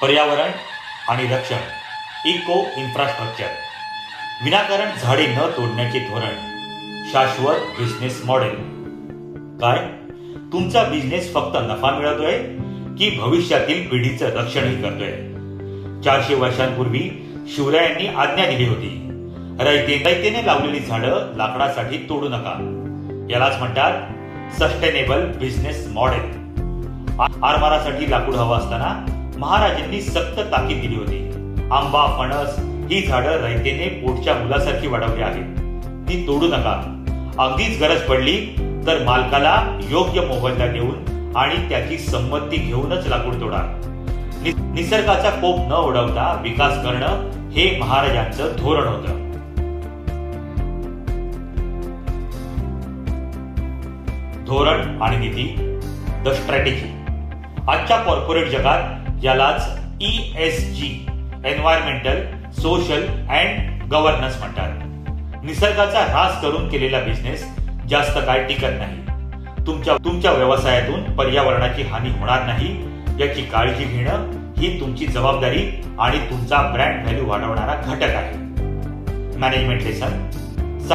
पर्यावरण आणि रक्षण, इको इन्फ्रास्ट्रक्चर, विनाकारण झाडे न तोडण्याचे धोरण, शाश्वत बिझनेस मॉडेल. काय तुमचा बिझनेस फक्त नफा मिळवतोय की भविष्यातील पिढीचं रक्षणही करतोय? 400 वर्षांपूर्वी शिवरायांनी आज्ञा दिली होती, रयतेने लावलेली झाडं लाकडासाठी तोडू नका. यालाच म्हणतात सस्टेनेबल बिझनेस मॉडेल. आरमारासाठी लाकूड हवं असताना महाराजांनी सक्त ताकीद दिली होती, आंबा फणस ही झाडं रयतेने पोटच्या मुलासारखी वाढवली आहेत, ती तोडू नका. अगदीच गरज पडली तर मालकाला योग्य मोबदला देऊन आणि त्याची संमती घेऊनच लाकूड तोडा. निसर्गाचा कोप न उडवता विकास करणं हे महाराजांचं धोरण होतं. धोरण आणि नीती, द स्ट्रॅटेजी. आजच्या कॉर्पोरेट जगात यालाच ESG, environmental, social and governance म्हणतात. निसर्गाचा ऱ्हास करून केलेला बिझनेस जास्त काळ टिकत नाही. तुमच्या व्यवसायातून पर्यावरणाची हानी होणार नाही याची काळजी घेणं ही तुमची जबाबदारी आणि तुमचा ब्रँड व्हॅल्यू वाढवणारा घटक आहे. Management lesson.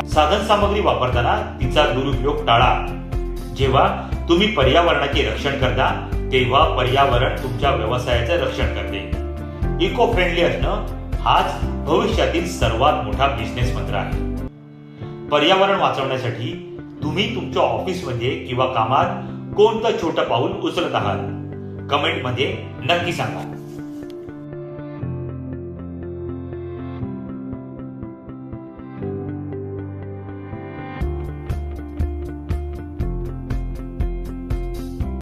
साधन सामग्री वापरताना तिचा दुरुपयोग टाळा. जेव्हा तुम्ही पर्यावरणाचे रक्षण करता तेव्हा पर्यावरण तुमच्या व्यवसायाचं रक्षण करते. इको फ्रेंडली असणं हाच भविष्यातील सर्वात मोठा बिझनेस मंत्र आहे. पर्यावरण वाचवण्यासाठी तुम्ही तुमच्या ऑफिसमध्ये किंवा कामात कोणतं छोटं पाऊल उचलत आहात? कमेंटमध्ये नक्की सांगा.